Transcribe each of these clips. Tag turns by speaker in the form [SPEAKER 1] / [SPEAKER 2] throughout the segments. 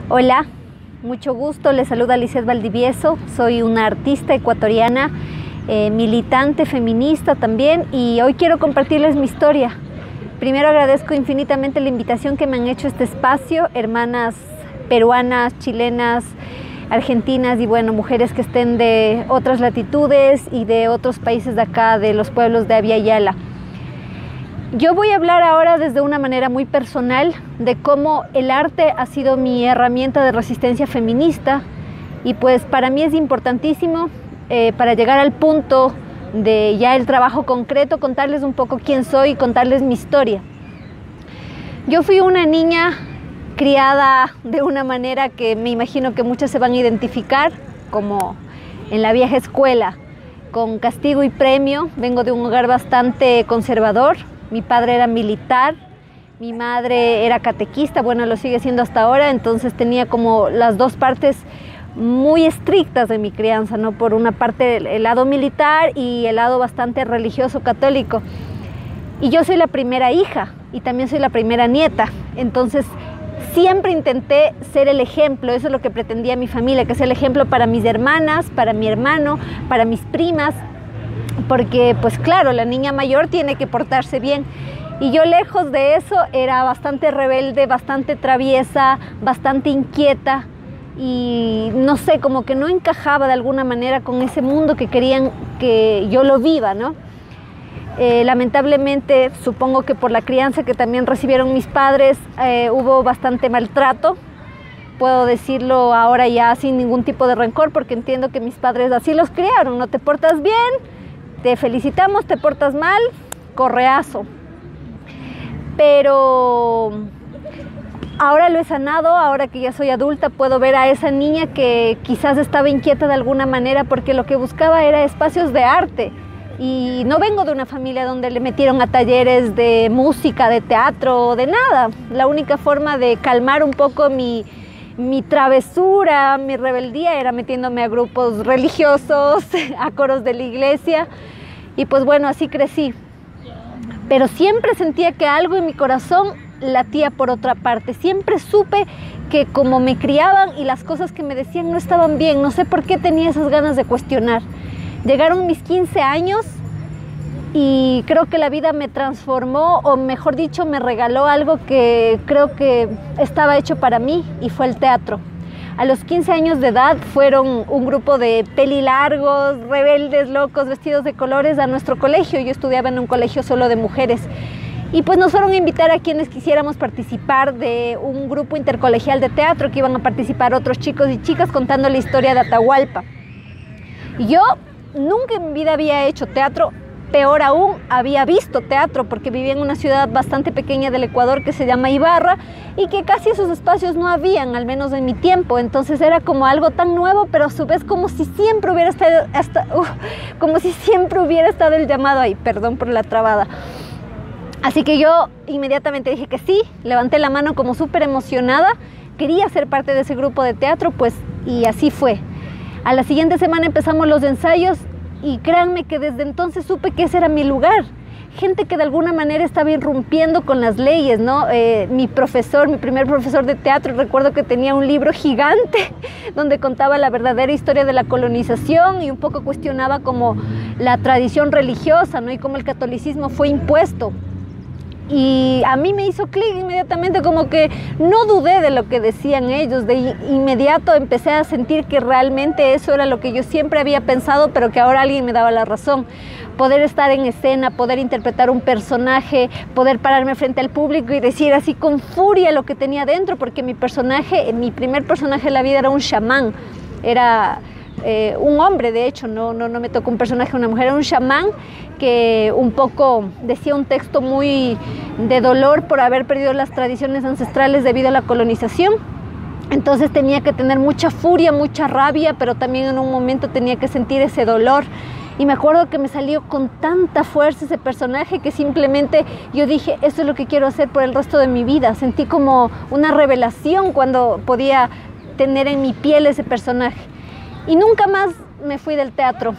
[SPEAKER 1] Hola, mucho gusto, les saluda Lizeth Valdivieso, soy una artista ecuatoriana, militante feminista también, y hoy quiero compartirles mi historia. Primero agradezco infinitamente la invitación que me han hecho a este espacio, hermanas peruanas, chilenas, argentinas y bueno, mujeres que estén de otras latitudes y de otros países de acá, de los pueblos de Abya Yala. Yo voy a hablar ahora desde una manera muy personal de cómo el arte ha sido mi herramienta de resistencia feminista, y pues para mí es importantísimo para llegar al punto de ya el trabajo concreto, contarles un poco quién soy y contarles mi historia. Yo fui una niña criada de una manera que me imagino que muchas se van a identificar, como en la vieja escuela, con castigo y premio. Vengo de un hogar bastante conservador. Mi padre era militar, mi madre era catequista, bueno, lo sigue siendo hasta ahora, entonces tenía como las dos partes muy estrictas de mi crianza, ¿no? Por una parte el lado militar y el lado bastante religioso católico. Y yo soy la primera hija y también soy la primera nieta, entonces siempre intenté ser el ejemplo. Eso es lo que pretendía mi familia, que sea el ejemplo para mis hermanas, para mi hermano, para mis primas, porque pues claro, la niña mayor tiene que portarse bien, y yo lejos de eso era bastante rebelde, bastante traviesa, bastante inquieta, y no sé, como que no encajaba de alguna manera con ese mundo que querían que yo lo viva, ¿no? Lamentablemente, supongo que por la crianza que también recibieron mis padres, hubo bastante maltrato. Puedo decirlo ahora ya sin ningún tipo de rencor, porque entiendo que mis padres así los criaron: no te portas bien, te felicitamos; te portas mal, correazo. Pero ahora lo he sanado, ahora que ya soy adulta puedo ver a esa niña que quizás estaba inquieta de alguna manera porque lo que buscaba era espacios de arte. Y no vengo de una familia donde le metieron a talleres de música, de teatro, de nada. La única forma de calmar un poco mi travesura, mi rebeldía, era metiéndome a grupos religiosos, a coros de la iglesia, y pues bueno, así crecí. Pero siempre sentía que algo en mi corazón latía por otra parte. Siempre supe que como me criaban y las cosas que me decían no estaban bien. No sé por qué tenía esas ganas de cuestionar. Llegaron mis 15 años y creo que la vida me transformó, o mejor dicho, me regaló algo que creo que estaba hecho para mí, y fue el teatro. A los 15 años de edad fueron un grupo de pelilargos, rebeldes, locos, vestidos de colores a nuestro colegio. Yo estudiaba en un colegio solo de mujeres. Y pues nos fueron a invitar a quienes quisiéramos participar de un grupo intercolegial de teatro, que iban a participar otros chicos y chicas contando la historia de Atahualpa. Y yo nunca en mi vida había hecho teatro. Peor aún, había visto teatro, porque vivía en una ciudad bastante pequeña del Ecuador que se llama Ibarra, y que casi esos espacios no habían, al menos en mi tiempo. Entonces era como algo tan nuevo, pero a su vez como si siempre hubiera estado el llamado ahí. Perdón por la trabada. Así que yo inmediatamente dije que sí, levanté la mano como súper emocionada, quería ser parte de ese grupo de teatro, pues, y así fue. A la siguiente semana empezamos los ensayos, y créanme que desde entonces supe que ese era mi lugar. Gente que de alguna manera estaba irrumpiendo con las leyes, ¿no? Mi primer profesor de teatro, recuerdo que tenía un libro gigante donde contaba la verdadera historia de la colonización y un poco cuestionaba como la tradición religiosa, ¿no? Y cómo el catolicismo fue impuesto. Y a mí me hizo clic inmediatamente, como que no dudé de lo que decían ellos. De inmediato empecé a sentir que realmente eso era lo que yo siempre había pensado, pero que ahora alguien me daba la razón. Poder estar en escena, poder interpretar un personaje, poder pararme frente al público y decir así con furia lo que tenía dentro, porque mi primer personaje en la vida era un chamán. Era un hombre, de hecho, no me tocó un personaje, una mujer, era un chamán que un poco decía un texto muy de dolor por haber perdido las tradiciones ancestrales debido a la colonización. Entonces tenía que tener mucha furia, mucha rabia, pero también en un momento tenía que sentir ese dolor. Y me acuerdo que me salió con tanta fuerza ese personaje que simplemente yo dije, eso es lo que quiero hacer por el resto de mi vida. Sentí como una revelación cuando podía tener en mi piel ese personaje. Y nunca más me fui del teatro.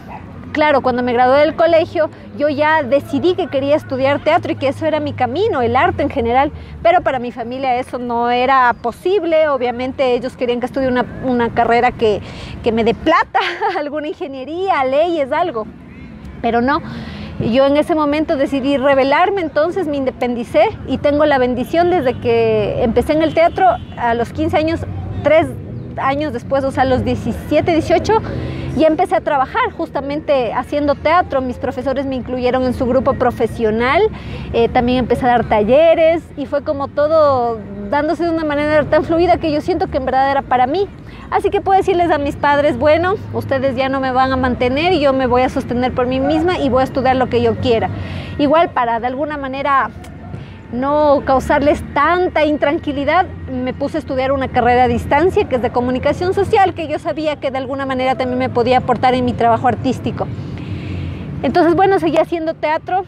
[SPEAKER 1] claro, cuando me gradué del colegio, yo ya decidí que quería estudiar teatro y que eso era mi camino, el arte en general, pero para mi familia eso no era posible. Obviamente ellos querían que estudie una carrera que me dé plata, alguna ingeniería, leyes, algo, pero no. Yo en ese momento decidí rebelarme, entonces me independicé y tengo la bendición desde que empecé en el teatro a los 15 años, 3 años después, o sea, a los 17, 18, ya empecé a trabajar justamente haciendo teatro. Mis profesores me incluyeron en su grupo profesional, también empecé a dar talleres y fue como todo dándose de una manera tan fluida que yo siento que en verdad era para mí. Así que puedo decirles a mis padres, bueno, ustedes ya no me van a mantener y yo me voy a sostener por mí misma y voy a estudiar lo que yo quiera. Igual para de alguna manera no causarles tanta intranquilidad, me puse a estudiar una carrera a distancia que es de comunicación social, que yo sabía que de alguna manera también me podía aportar en mi trabajo artístico. Entonces, bueno, seguí haciendo teatro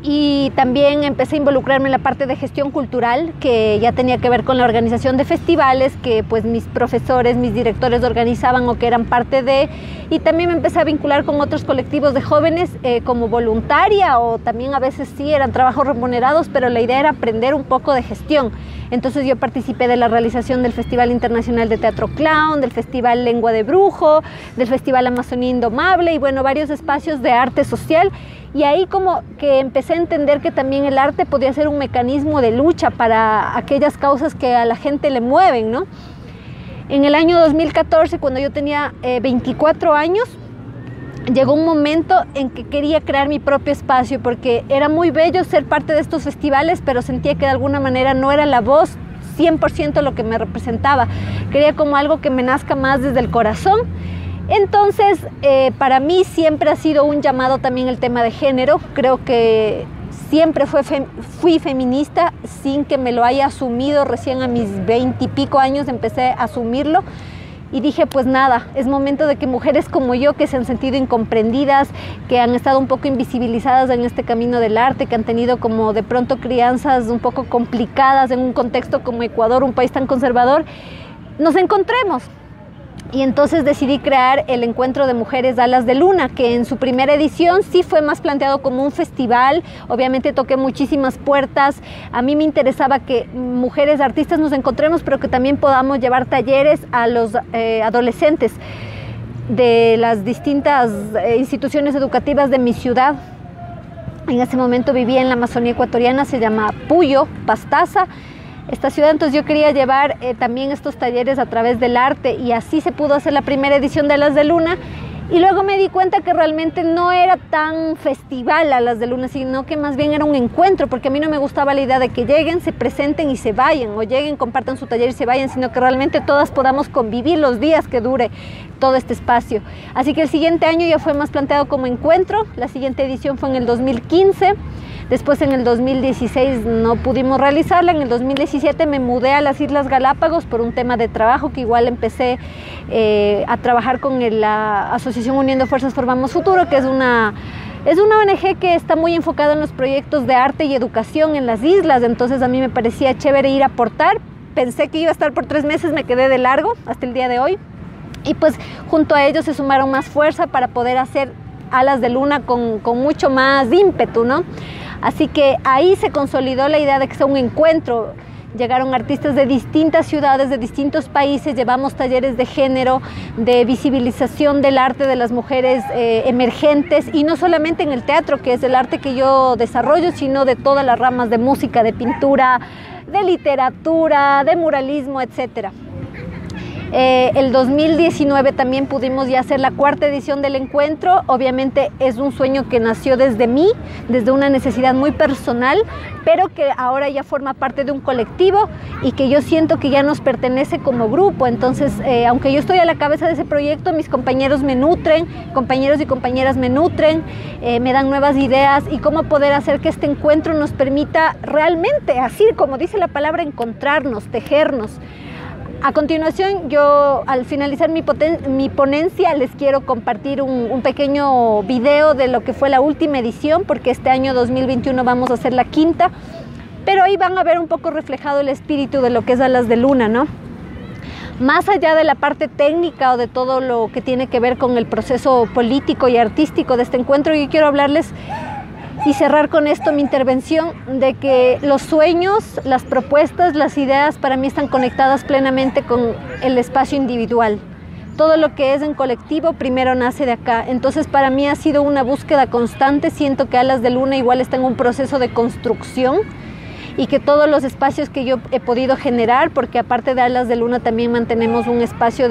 [SPEAKER 1] y también empecé a involucrarme en la parte de gestión cultural, que ya tenía que ver con la organización de festivales que pues mis profesores, mis directores organizaban o que eran parte de, y también me empecé a vincular con otros colectivos de jóvenes como voluntaria, o también a veces sí eran trabajos remunerados, pero la idea era aprender un poco de gestión. Entonces yo participé de la realización del Festival Internacional de Teatro Clown, del Festival Lengua de Brujo, del Festival Amazonía Indomable y bueno, varios espacios de arte social. Y ahí como que empecé a entender que también el arte podía ser un mecanismo de lucha para aquellas causas que a la gente le mueven, ¿no? En el año 2014, cuando yo tenía 24 años, llegó un momento en que quería crear mi propio espacio porque era muy bello ser parte de estos festivales, pero sentía que de alguna manera no era la voz 100% lo que me representaba. Quería como algo que me nazca más desde el corazón. Entonces, para mí siempre ha sido un llamado también el tema de género. Creo que siempre fui feminista sin que me lo haya asumido. Recién a mis 20 y pico años empecé a asumirlo y dije, pues nada, es momento de que mujeres como yo, que se han sentido incomprendidas, que han estado un poco invisibilizadas en este camino del arte, que han tenido como de pronto crianzas un poco complicadas en un contexto como Ecuador, un país tan conservador, nos encontremos. Y entonces decidí crear el Encuentro de Mujeres Alas de Luna, que en su primera edición sí fue más planteado como un festival. Obviamente toqué muchísimas puertas. A mí me interesaba que mujeres artistas nos encontremos, pero que también podamos llevar talleres a los adolescentes de las distintas instituciones educativas de mi ciudad. En ese momento vivía en la Amazonía ecuatoriana, se llama Puyo, Pastaza, esta ciudad. Entonces yo quería llevar también estos talleres a través del arte y así se pudo hacer la primera edición de Alas de Luna. Y luego me di cuenta que realmente no era tan festival Alas de Luna, sino que más bien era un encuentro, porque a mí no me gustaba la idea de que lleguen, se presenten y se vayan, o lleguen, compartan su taller y se vayan, sino que realmente todas podamos convivir los días que dure todo este espacio. Así que el siguiente año ya fue más planteado como encuentro. La siguiente edición fue en el 2015. Después en el 2016 no pudimos realizarla. En el 2017 me mudé a las Islas Galápagos por un tema de trabajo, que igual empecé a trabajar con la Asociación Uniendo Fuerzas Formamos Futuro, que es una ONG que está muy enfocada en los proyectos de arte y educación en las islas. Entonces a mí me parecía chévere ir a aportar. Pensé que iba a estar por 3 meses, me quedé de largo hasta el día de hoy. Y pues junto a ellos se sumaron más fuerza para poder hacer Alas de Luna con mucho más ímpetu, ¿no? Así que ahí se consolidó la idea de que sea un encuentro. Llegaron artistas de distintas ciudades, de distintos países, llevamos talleres de género, de visibilización del arte de las mujeres emergentes, y no solamente en el teatro, que es el arte que yo desarrollo, sino de todas las ramas de música, de pintura, de literatura, de muralismo, etcétera. El 2019 también pudimos ya hacer la 4ª edición del encuentro. Obviamente es un sueño que nació desde mí, desde una necesidad muy personal, pero que ahora ya forma parte de un colectivo y que yo siento que ya nos pertenece como grupo. Entonces, aunque yo estoy a la cabeza de ese proyecto, mis compañeros me nutren, compañeros y compañeras me nutren, me dan nuevas ideas y cómo poder hacer que este encuentro nos permita realmente, así como dice la palabra, encontrarnos, tejernos. A continuación, yo al finalizar mi ponencia les quiero compartir un pequeño video de lo que fue la última edición, porque este año 2021 vamos a hacer la 5ª, pero ahí van a ver un poco reflejado el espíritu de lo que es Alas de Luna, ¿no? Más allá de la parte técnica o de todo lo que tiene que ver con el proceso político y artístico de este encuentro, yo quiero hablarles y cerrar con esto mi intervención de que los sueños, las propuestas, las ideas para mí están conectadas plenamente con el espacio individual. Todo lo que es en colectivo primero nace de acá. Entonces para mí ha sido una búsqueda constante. Siento que Alas de Luna igual está en un proceso de construcción y que todos los espacios que yo he podido generar, porque aparte de Alas de Luna también mantenemos un espacio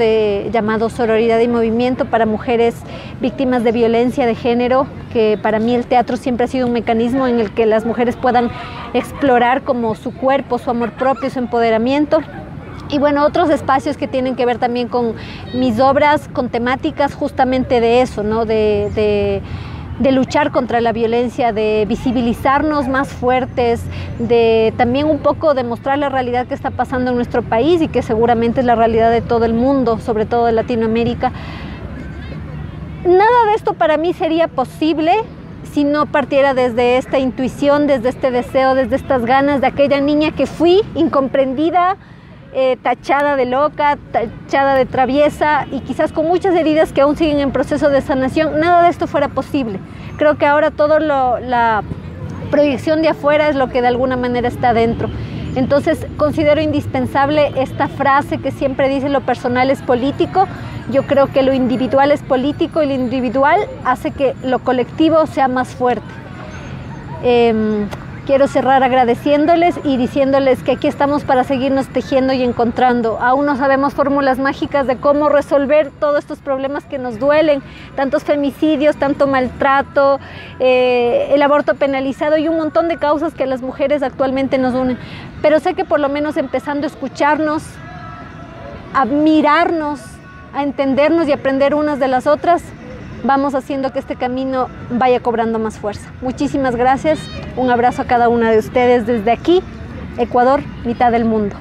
[SPEAKER 1] llamado Sororidad y Movimiento para mujeres víctimas de violencia de género, que para mí el teatro siempre ha sido un mecanismo en el que las mujeres puedan explorar como su cuerpo, su amor propio, su empoderamiento. Y bueno, otros espacios que tienen que ver también con mis obras, con temáticas justamente de eso, ¿no? De luchar contra la violencia, de visibilizarnos más fuertes, de también un poco demostrar la realidad que está pasando en nuestro país y que seguramente es la realidad de todo el mundo, sobre todo de Latinoamérica. Nada de esto para mí sería posible si no partiera desde esta intuición, desde este deseo, desde estas ganas de aquella niña que fui, incomprendida, tachada de loca, tachada de traviesa y quizás con muchas heridas que aún siguen en proceso de sanación. Nada de esto fuera posible. Creo que ahora la proyección de afuera es lo que de alguna manera está dentro. Entonces considero indispensable esta frase que siempre dice: lo personal es político. Yo creo que lo individual es político y lo individual hace que lo colectivo sea más fuerte. Quiero cerrar agradeciéndoles y diciéndoles que aquí estamos para seguirnos tejiendo y encontrando. Aún no sabemos fórmulas mágicas de cómo resolver todos estos problemas que nos duelen, tantos femicidios, tanto maltrato, el aborto penalizado y un montón de causas que a las mujeres actualmente nos unen. Pero sé que por lo menos empezando a escucharnos, a mirarnos, a entendernos y aprender unas de las otras, vamos haciendo que este camino vaya cobrando más fuerza. Muchísimas gracias, un abrazo a cada una de ustedes desde aquí, Ecuador, mitad del mundo.